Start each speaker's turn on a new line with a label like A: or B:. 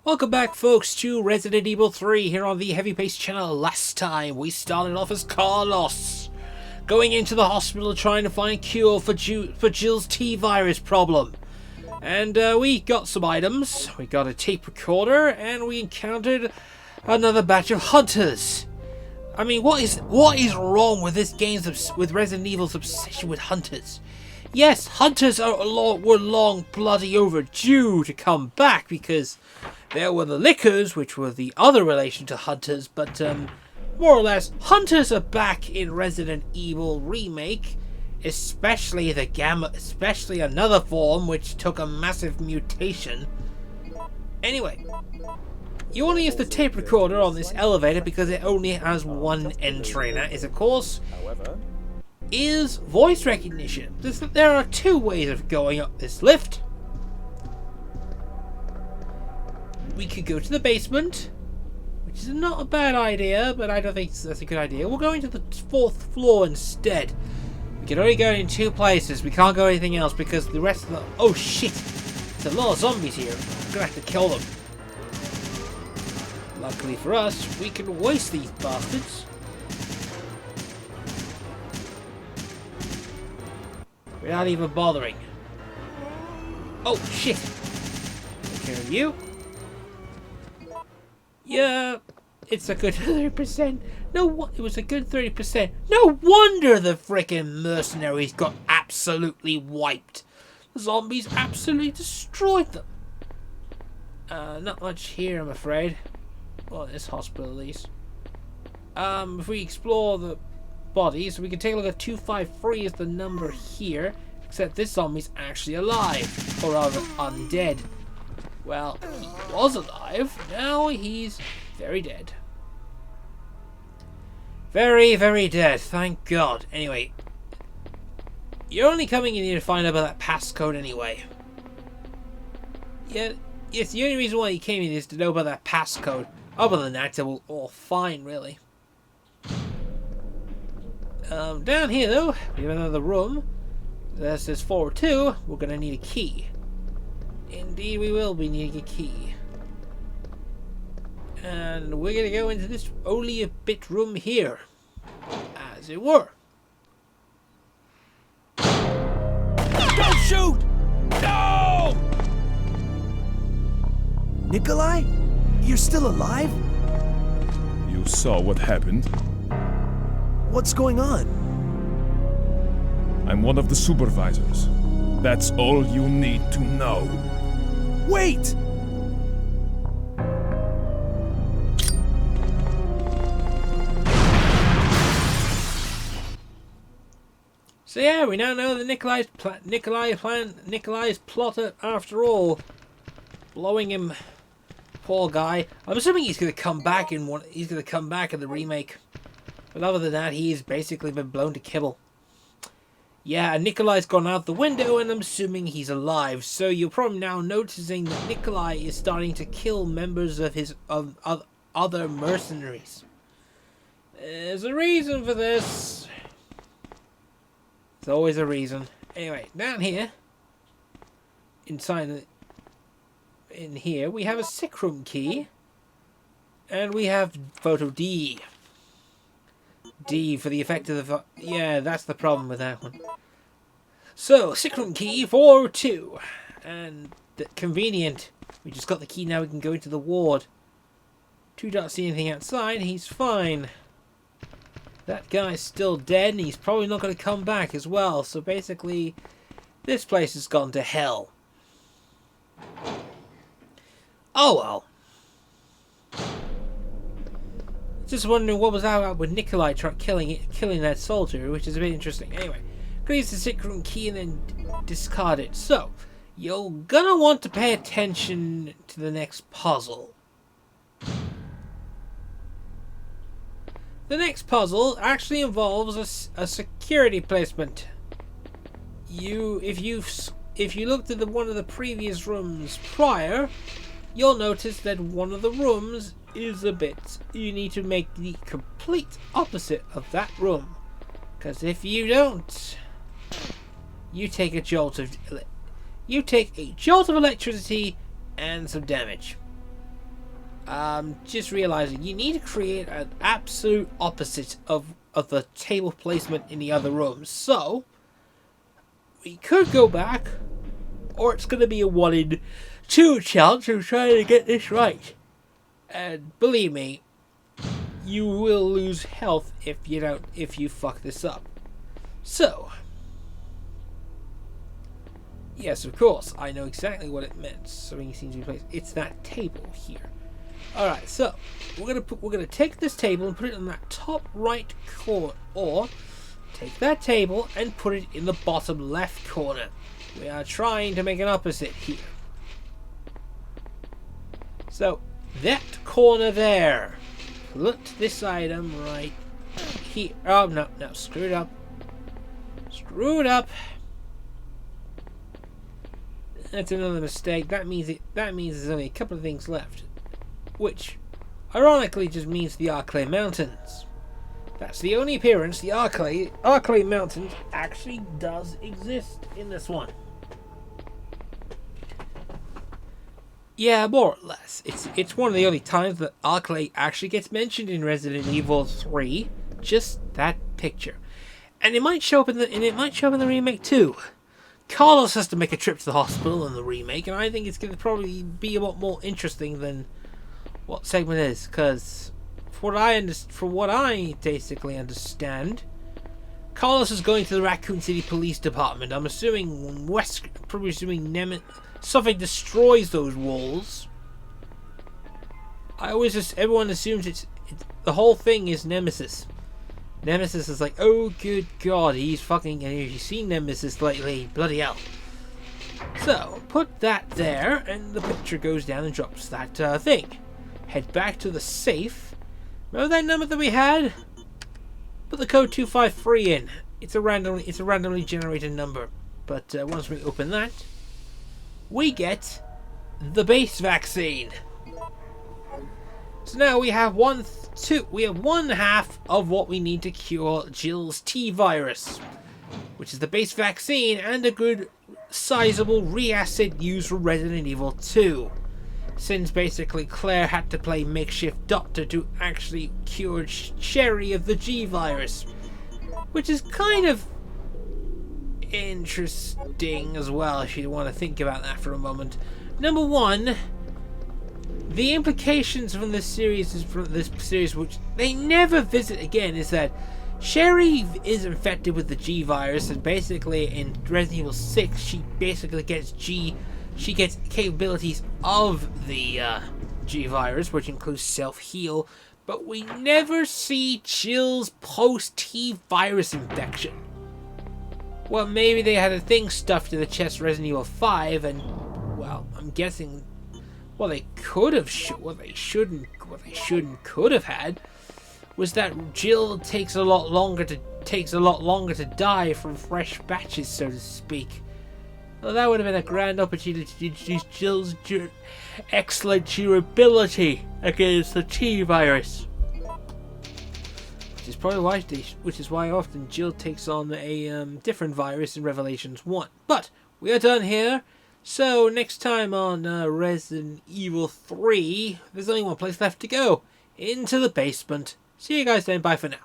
A: Welcome back, folks, to Resident Evil 3 here on the heavybass channel. Last time we started off as Carlos, going into the hospital trying to find a cure for Jill's T-virus problem. And we got some items. We got a tape recorder, and we encountered another batch of hunters. I mean, what is wrong with this with Resident Evil's obsession with hunters? Yes, hunters were long bloody overdue to come back because there were the Lickers, which were the other relation to hunters, but more or less, hunters are back in Resident Evil Remake, especially another form which took a massive mutation. Anyway, you want to use the tape recorder on this elevator because it only has one entry, and that is, of course, is voice recognition. There are two ways of going up this lift. We could go to the basement, which is not a bad idea, but I don't think that's a good idea. We're going to the 4th floor instead. We can only go in two places. We can't go anything else because the rest of the... Oh shit! There's a lot of zombies here. I'm gonna have to kill them. Luckily for us, we can waste these bastards. Without even bothering. Oh shit! Take care of you. Yeah, it's a good 30%. It was a good 30%. No wonder the frickin' mercenaries got absolutely wiped. The zombies absolutely destroyed them. Not much here, I'm afraid. Well, in this hospital, at least. If we explore the bodies, we can take a look at 253 is the number here. Except this zombie's actually alive. Or rather, undead. Well, he was alive. Now he's very dead. Very, very dead. Thank God. Anyway, you're only coming in here to find out about that passcode anyway. Yeah, yes, the only reason why you came in is to know about that passcode. Other than that, it's all fine, really. Down here, though, we have another room. That says 402. We're going to need a key. Indeed, we will be needing a key. And we're going to go into this only a bit room here. As it were.
B: Don't shoot! No! Nicholai? You're still alive?
C: You saw what happened.
B: What's going on?
C: I'm one of the supervisors. That's all you need to know.
B: Wait!
A: So yeah, we now know that Nicholai's plot after all. Blowing him, poor guy. I'm assuming he's gonna come back in the remake. But other than that, he's basically been blown to kibble. Yeah, and Nicholai's gone out the window, and I'm assuming he's alive. So you're probably now noticing that Nicholai is starting to kill members of his other mercenaries. There's a reason for this. There's always a reason. Anyway, down here, in here, we have a Sickroom Key, and we have photo D. D for the effect of the... Yeah, that's the problem with that one. So, Sickroom Key 402. And convenient. We just got the key, now we can go into the ward. 2.see see anything outside, he's fine. That guy's still dead, and he's probably not going to come back as well. So basically, this place has gone to hell. Oh well. Just wondering what was out with Nicholai killing that soldier, which is a bit interesting. Anyway, gonna use the Sickroom Key and then discard it. So, you're gonna want to pay attention to the next puzzle. The next puzzle actually involves a security placement. If you looked at one of the previous rooms prior, you'll notice that one of the rooms is a bit... You need to make the complete opposite of that room. Because if you don't, you take a jolt of electricity and some damage. Just realizing you need to create an absolute opposite of the table placement in the other rooms. So we could go back, or it's going to be a 1 in 2 chance of trying to get this right. And believe me, you will lose health if you fuck this up. So, yes, of course, I know exactly what it meant. Something seems to be placed. It's that table here. All right, so we're gonna take this table and put it in that top right corner, or take that table and put it in the bottom left corner. We are trying to make an opposite here. So that corner there. Put this item right here. Oh no, screw it up. Screw it up. That's another mistake. That means there's only a couple of things left, which ironically just means the Nicholai Mountains. That's the only appearance the Nicholai Mountains actually does exist in this one. Yeah, more or less. It's one of the only times that Nicholai actually gets mentioned in Resident Evil 3. Just that picture, and it might show up in the remake too. Carlos has to make a trip to the hospital in the remake, and I think it's going to probably be a lot more interesting than what segment is, because for what I basically understand, Carlos is going to the Raccoon City Police Department. I'm assuming something destroys those walls. Everyone assumes the whole thing is Nemesis. Nemesis is like, oh good god, he's fucking. Have you seen Nemesis lately? Bloody hell. So put that there, and the picture goes down and drops that thing. Head back to the safe. Remember that number that we had? Put the code 253 in. It's a randomly generated number. But once we open that, we get the base vaccine. So now we have one half of what we need to cure Jill's T-virus, which is the base vaccine and a good sizable reacid used for Resident Evil 2. Since basically Claire had to play makeshift doctor to actually cure Sherry of the G-virus, which is kind of interesting as well if you want to think about that for a moment. Number one, the implications from this series, which they never visit again, is that Sherry is infected with the G virus, and basically in Resident Evil 6, she basically gets capabilities of the G virus, which includes self-heal, but we never see Jill's post-T virus infection. Well, maybe they had a thing stuffed in the chest Resident Evil 5, and well, I'm guessing what they could have, what they shouldn't could have had, was that Jill takes a lot longer to die from fresh batches, so to speak. Well, that would have been a grand opportunity to use Jill's excellent durability against the T virus, which is why often Jill takes on a different virus in Revelations 1. But we are done here. So next time on Resident Evil 3, there's only one place left to go. Into the basement. See you guys then. Bye for now.